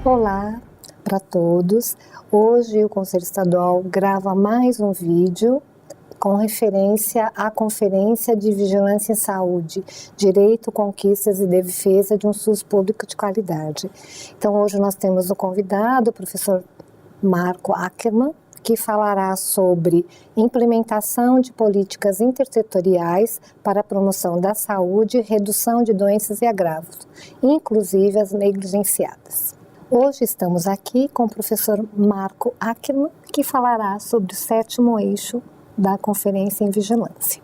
Olá para todos. Hoje o Conselho Estadual grava mais um vídeo com referência à Conferência de Vigilância em Saúde, Direito, Conquistas e Defesa de um SUS Público de Qualidade. Então hoje nós temos o convidado, o professor Marco Ackermann, que falará sobre implementação de políticas intersetoriais para a promoção da saúde, redução de doenças e agravos, inclusive as negligenciadas. Hoje estamos aqui com o professor Marco Ackermann, que falará sobre o 7º eixo da Conferência em Vigilância.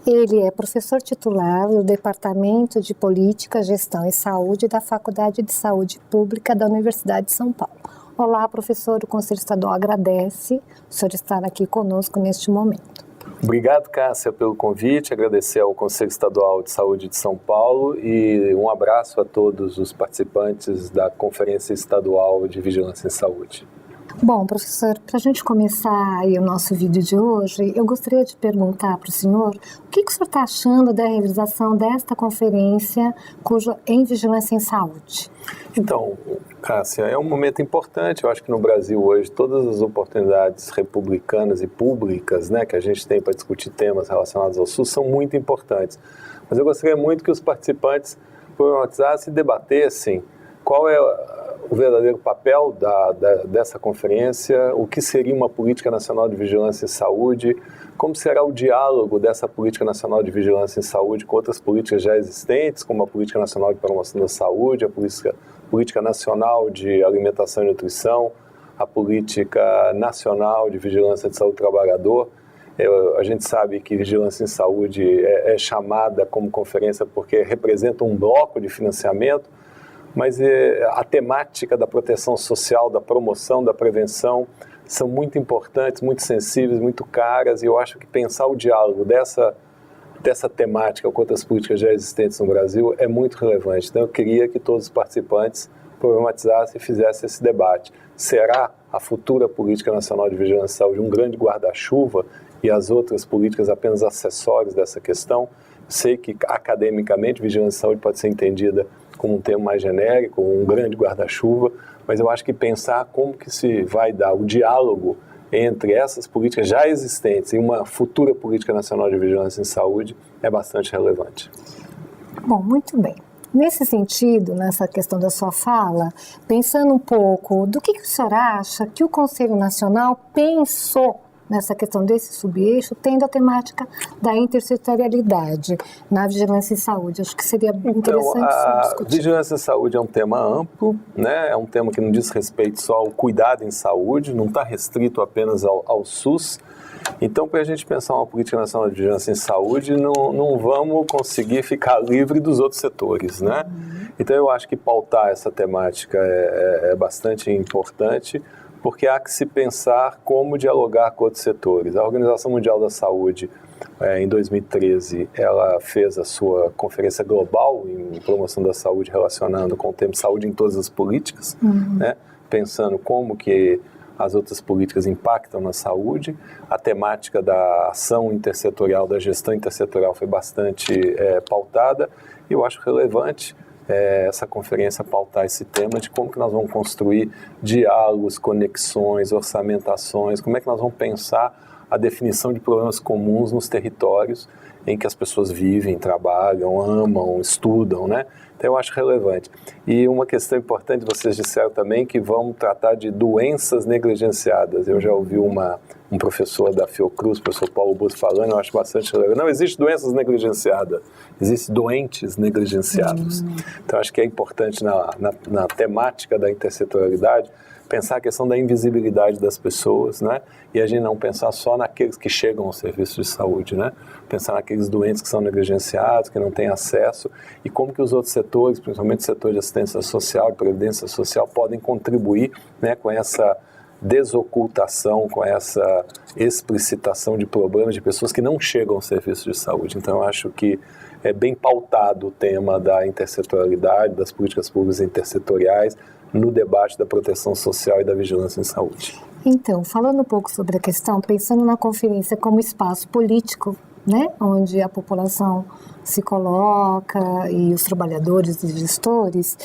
Ele é professor titular do Departamento de Política, Gestão e Saúde da Faculdade de Saúde Pública da Universidade de São Paulo. Olá, professor, o Conselho Estadual agradece o senhor estar aqui conosco neste momento. Obrigado, Cássia, pelo convite, agradecer ao Conselho Estadual de Saúde de São Paulo e um abraço a todos os participantes da Conferência Estadual de Vigilância em Saúde. Bom, professor, para a gente começar aí o nosso vídeo de hoje, eu gostaria de perguntar para o senhor o que o senhor está achando da realização desta conferência em Vigilância em Saúde? Então, Cássia, é um momento importante. Eu acho que no Brasil hoje todas as oportunidades republicanas e públicas, né, que a gente tem para discutir temas relacionados ao SUS são muito importantes. Mas eu gostaria muito que os participantes problematizassem e debatessem qual é o verdadeiro papel dessa conferência, o que seria uma política nacional de vigilância em saúde, como será o diálogo dessa política nacional de vigilância em saúde com outras políticas já existentes, como a política nacional de promoção da saúde, a política nacional de alimentação e nutrição, a política nacional de vigilância de saúde do trabalhador. A gente sabe que vigilância em saúde é chamada como conferência porque representa um bloco de financiamento, mas a temática da proteção social, da promoção, da prevenção são muito importantes, muito sensíveis, muito caras, e eu acho que pensar o diálogo dessa temática com outras políticas já existentes no Brasil é muito relevante. Então eu queria que todos os participantes problematizassem e fizessem esse debate. Será a futura Política Nacional de Vigilância e Saúde um grande guarda-chuva e as outras políticas apenas acessórios dessa questão? Sei que academicamente vigilância e saúde pode ser entendida como um termo mais genérico, um grande guarda-chuva, mas eu acho que pensar como que se vai dar o diálogo entre essas políticas já existentes e uma futura Política Nacional de Vigilância em Saúde é bastante relevante. Bom, muito bem. Nesse sentido, nessa questão da sua fala, pensando um pouco do que o senhor acha que o Conselho Nacional pensou nessa questão desse subeixo, tendo a temática da intersetorialidade na vigilância em saúde. Acho que seria interessante discutir. A vigilância em saúde é um tema amplo, né? É um tema que não diz respeito só ao cuidado em saúde, não está restrito apenas ao SUS. Então, para a gente pensar uma política nacional de vigilância em saúde, não vamos conseguir ficar livre dos outros setores, né? Então, eu acho que pautar essa temática é bastante importante, porque há que se pensar como dialogar com outros setores. A Organização Mundial da Saúde, em 2013, ela fez a sua conferência global em promoção da saúde, relacionando com o tema saúde em todas as políticas, né? Pensando como que as outras políticas impactam na saúde. A temática da ação intersetorial, da gestão intersetorial foi bastante pautada, e eu acho relevante essa conferência pautar esse tema de como que nós vamos construir diálogos, conexões, orçamentações, como é que nós vamos pensar a definição de problemas comuns nos territórios em que as pessoas vivem, trabalham, amam, estudam, né? Então eu acho relevante. E uma questão importante, vocês disseram também que vamos tratar de doenças negligenciadas. Eu já ouvi um professor da Fiocruz, o professor Paulo Bus, falando, eu acho bastante relevante. Não existe doenças negligenciadas, existem doentes negligenciados. Então acho que é importante na temática da intersetorialidade pensar a questão da invisibilidade das pessoas, né? E a gente não pensar só naqueles que chegam ao serviço de saúde, né? Pensar naqueles doentes que são negligenciados, que não têm acesso, e como que os outros setores, principalmente o setor de assistência social, de previdência social, podem contribuir, né, com essa desocultação, com essa explicitação de problemas de pessoas que não chegam ao serviço de saúde. Então eu acho que é bem pautado o tema da intersetorialidade, das políticas públicas intersetoriais, no debate da proteção social e da vigilância em saúde. Então, falando um pouco sobre a questão, pensando na conferência como espaço político né, onde a população se coloca e os trabalhadores e gestores,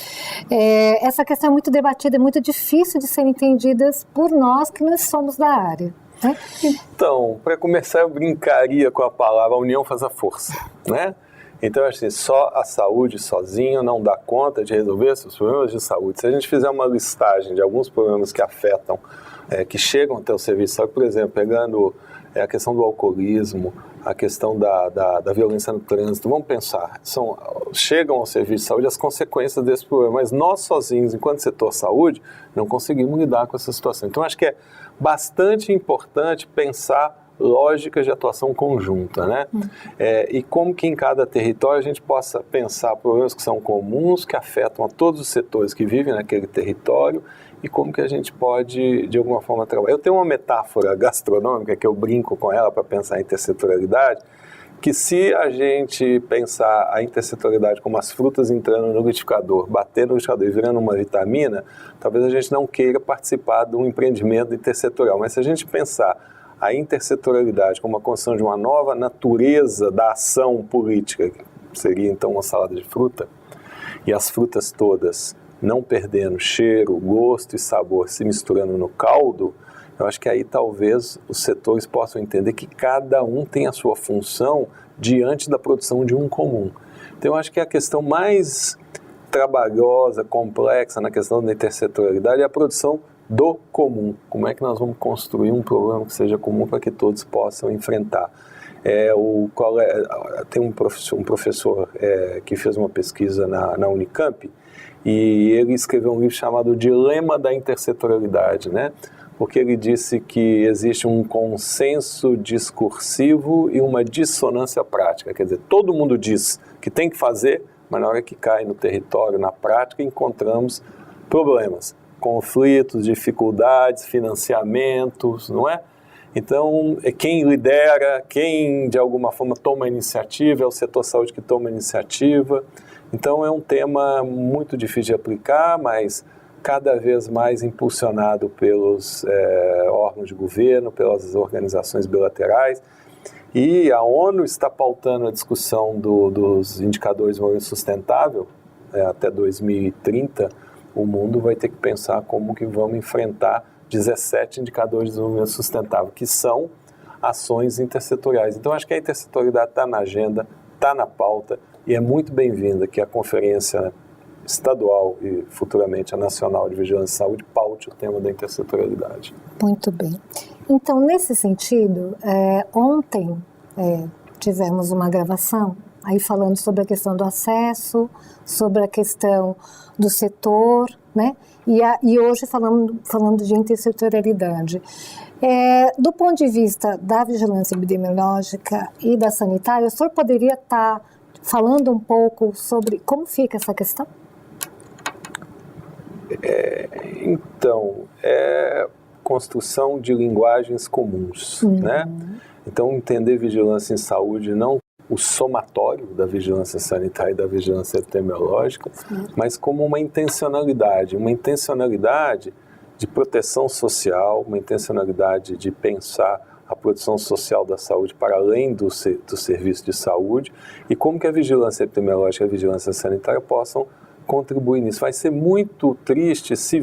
essa questão é muito debatida, é muito difícil de ser entendida por nós que não somos da área. Né? Então, para começar, eu brincaria com a palavra a união faz a força, né? Então, assim, só a saúde sozinha não dá conta de resolver esses problemas de saúde. Se a gente fizer uma listagem de alguns problemas que afetam, que chegam até o serviço de saúde, por exemplo, pegando a questão do alcoolismo, a questão da violência no trânsito, vamos pensar, chegam ao serviço de saúde as consequências desse problema, mas nós sozinhos, enquanto setor saúde, não conseguimos lidar com essa situação. Então, acho que é bastante importante pensar lógicas de atuação conjunta, né? E como que em cada território a gente possa pensar problemas que são comuns, que afetam a todos os setores que vivem naquele território e como que a gente pode, de alguma forma, trabalhar. Eu tenho uma metáfora gastronômica que eu brinco com ela para pensar a intersetorialidade, que se a gente pensar a intersetorialidade como as frutas entrando no liquidificador, batendo no liquidificador e virando uma vitamina, talvez a gente não queira participar de um empreendimento intersetorial. Mas se a gente pensar a intersetorialidade como a construção de uma nova natureza da ação política, que seria então uma salada de fruta, e as frutas todas não perdendo cheiro, gosto e sabor, se misturando no caldo, eu acho que aí talvez os setores possam entender que cada um tem a sua função diante da produção de um comum. Então eu acho que a questão mais trabalhosa, complexa na questão da intersetorialidade é a produção do comum. Como é que nós vamos construir um problema que seja comum para que todos possam enfrentar? Tem um professor que fez uma pesquisa na Unicamp e ele escreveu um livro chamado O Dilema da Intersetorialidade, né? Porque ele disse que existe um consenso discursivo e uma dissonância prática. Quer dizer, todo mundo diz que tem que fazer, mas na hora que cai no território, na prática, encontramos problemas, conflitos, dificuldades, financiamentos, não é? Então, quem lidera, quem de alguma forma toma a iniciativa, é o setor saúde que toma a iniciativa. Então, é um tema muito difícil de aplicar, mas cada vez mais impulsionado pelos órgãos de governo, pelas organizações bilaterais. E a ONU está pautando a discussão dos indicadores de desenvolvimento sustentável. Até 2030, o mundo vai ter que pensar como que vamos enfrentar 17 indicadores de desenvolvimento sustentável, que são ações intersetoriais. Então, acho que a intersetorialidade está na agenda, está na pauta, e é muito bem-vinda que a Conferência Estadual e futuramente a Nacional de Vigilância e Saúde paute o tema da intersetorialidade. Muito bem. Então, nesse sentido, ontem tivemos uma gravação aí falando sobre a questão do acesso, sobre a questão do setor, né? E hoje falando de intersetorialidade. Do ponto de vista da vigilância epidemiológica e da sanitária, o senhor poderia estar falando um pouco sobre como fica essa questão? Então, construção de linguagens comuns, né? Então, entender vigilância em saúde não o somatório da vigilância sanitária e da vigilância epidemiológica, mas como uma intencionalidade de proteção social, uma intencionalidade de pensar a produção social da saúde para além do serviço de saúde e como que a vigilância epidemiológica e a vigilância sanitária possam contribuir nisso. Vai ser muito triste se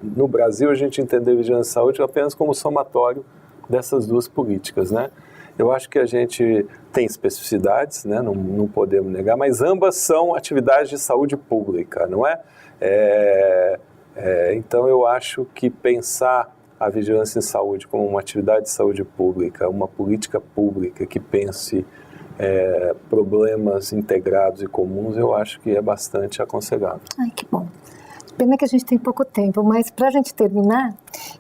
no Brasil a gente entender vigilância e saúde apenas como somatório dessas duas políticas, né? Eu acho que a gente tem especificidades, né? Não podemos negar, mas ambas são atividades de saúde pública, não é? Então eu acho que pensar a vigilância em saúde como uma atividade de saúde pública, uma política pública que pense problemas integrados e comuns, eu acho que é bastante aconselhável. Ai, que bom. Pena que a gente tem pouco tempo, mas para a gente terminar,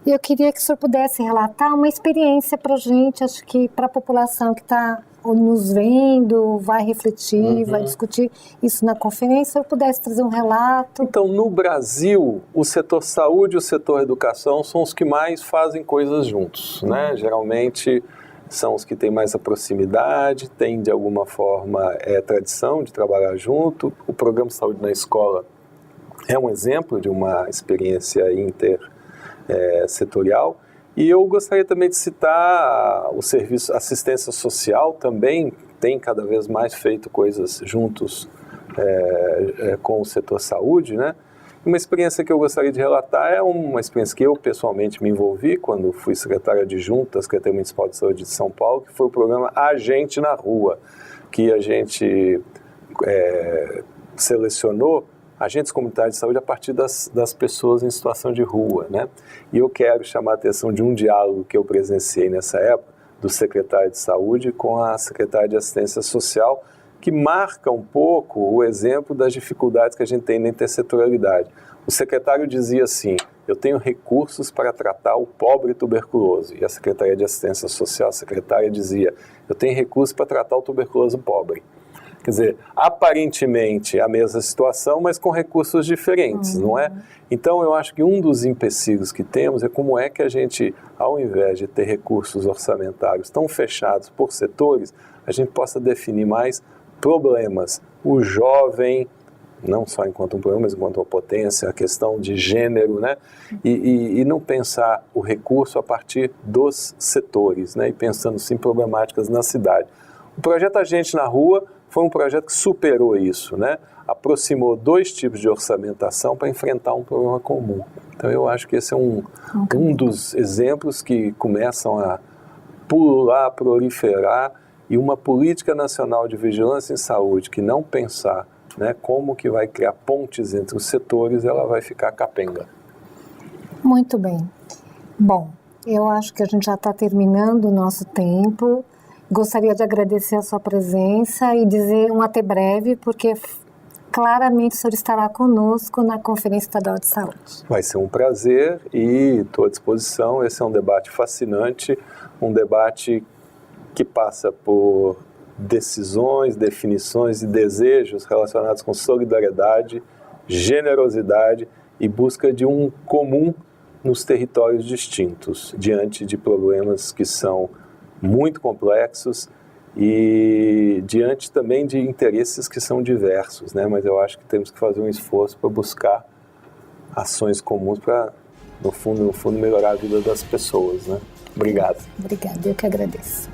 eu queria que o senhor pudesse relatar uma experiência para a gente, acho que para a população que está nos vendo, vai refletir, vai discutir isso na conferência, se o senhor pudesse trazer um relato. Então, no Brasil, o setor saúde e o setor educação são os que mais fazem coisas juntos, né? Geralmente são os que têm mais a proximidade, têm de alguma forma tradição de trabalhar junto. O programa de saúde na escola é um exemplo de uma experiência intersetorial E eu gostaria também de citar o serviço assistência social, também tem cada vez mais feito coisas juntos com o setor saúde, né? Uma experiência que eu gostaria de relatar é uma experiência que eu pessoalmente me envolvi quando fui secretário adjunto da Secretaria Municipal de Saúde de São Paulo, que foi o programa A Gente na Rua, que a gente selecionou agentes comunitários de saúde a partir das pessoas em situação de rua, né? E eu quero chamar a atenção de um diálogo que eu presenciei nessa época, do secretário de saúde com a secretária de assistência social, que marca um pouco o exemplo das dificuldades que a gente tem na intersetorialidade. O secretário dizia assim: eu tenho recursos para tratar o pobre tuberculoso. E a Secretaria de Assistência Social, a secretária, dizia: eu tenho recursos para tratar o tuberculoso pobre. Quer dizer, aparentemente a mesma situação, mas com recursos diferentes, não é? Então, eu acho que um dos empecilhos que temos é como é que a gente, ao invés de ter recursos orçamentários tão fechados por setores, a gente possa definir mais problemas. O jovem, não só enquanto um problema, mas enquanto uma potência, a questão de gênero, né? E não pensar o recurso a partir dos setores, né? E pensando sim problemáticas na cidade. O projeto A Gente na Rua foi um projeto que superou isso, né? Aproximou dois tipos de orçamentação para enfrentar um problema comum. Então eu acho que esse é um dos exemplos que começam a pular, proliferar, e uma política nacional de vigilância em saúde que não pensar, né, como que vai criar pontes entre os setores, ela vai ficar capenga. Muito bem. Bom, eu acho que a gente já está terminando o nosso tempo. Gostaria de agradecer a sua presença e dizer um até breve, porque claramente o senhor estará conosco na Conferência Estadual de Saúde. Vai ser um prazer e estou à disposição. Esse é um debate fascinante, um debate que passa por decisões, definições e desejos relacionados com solidariedade, generosidade e busca de um comum nos territórios distintos, diante de problemas que são muito complexos e diante também de interesses que são diversos, né? Mas eu acho que temos que fazer um esforço para buscar ações comuns para, no fundo, melhorar a vida das pessoas, né? Obrigado. Obrigada, eu que agradeço.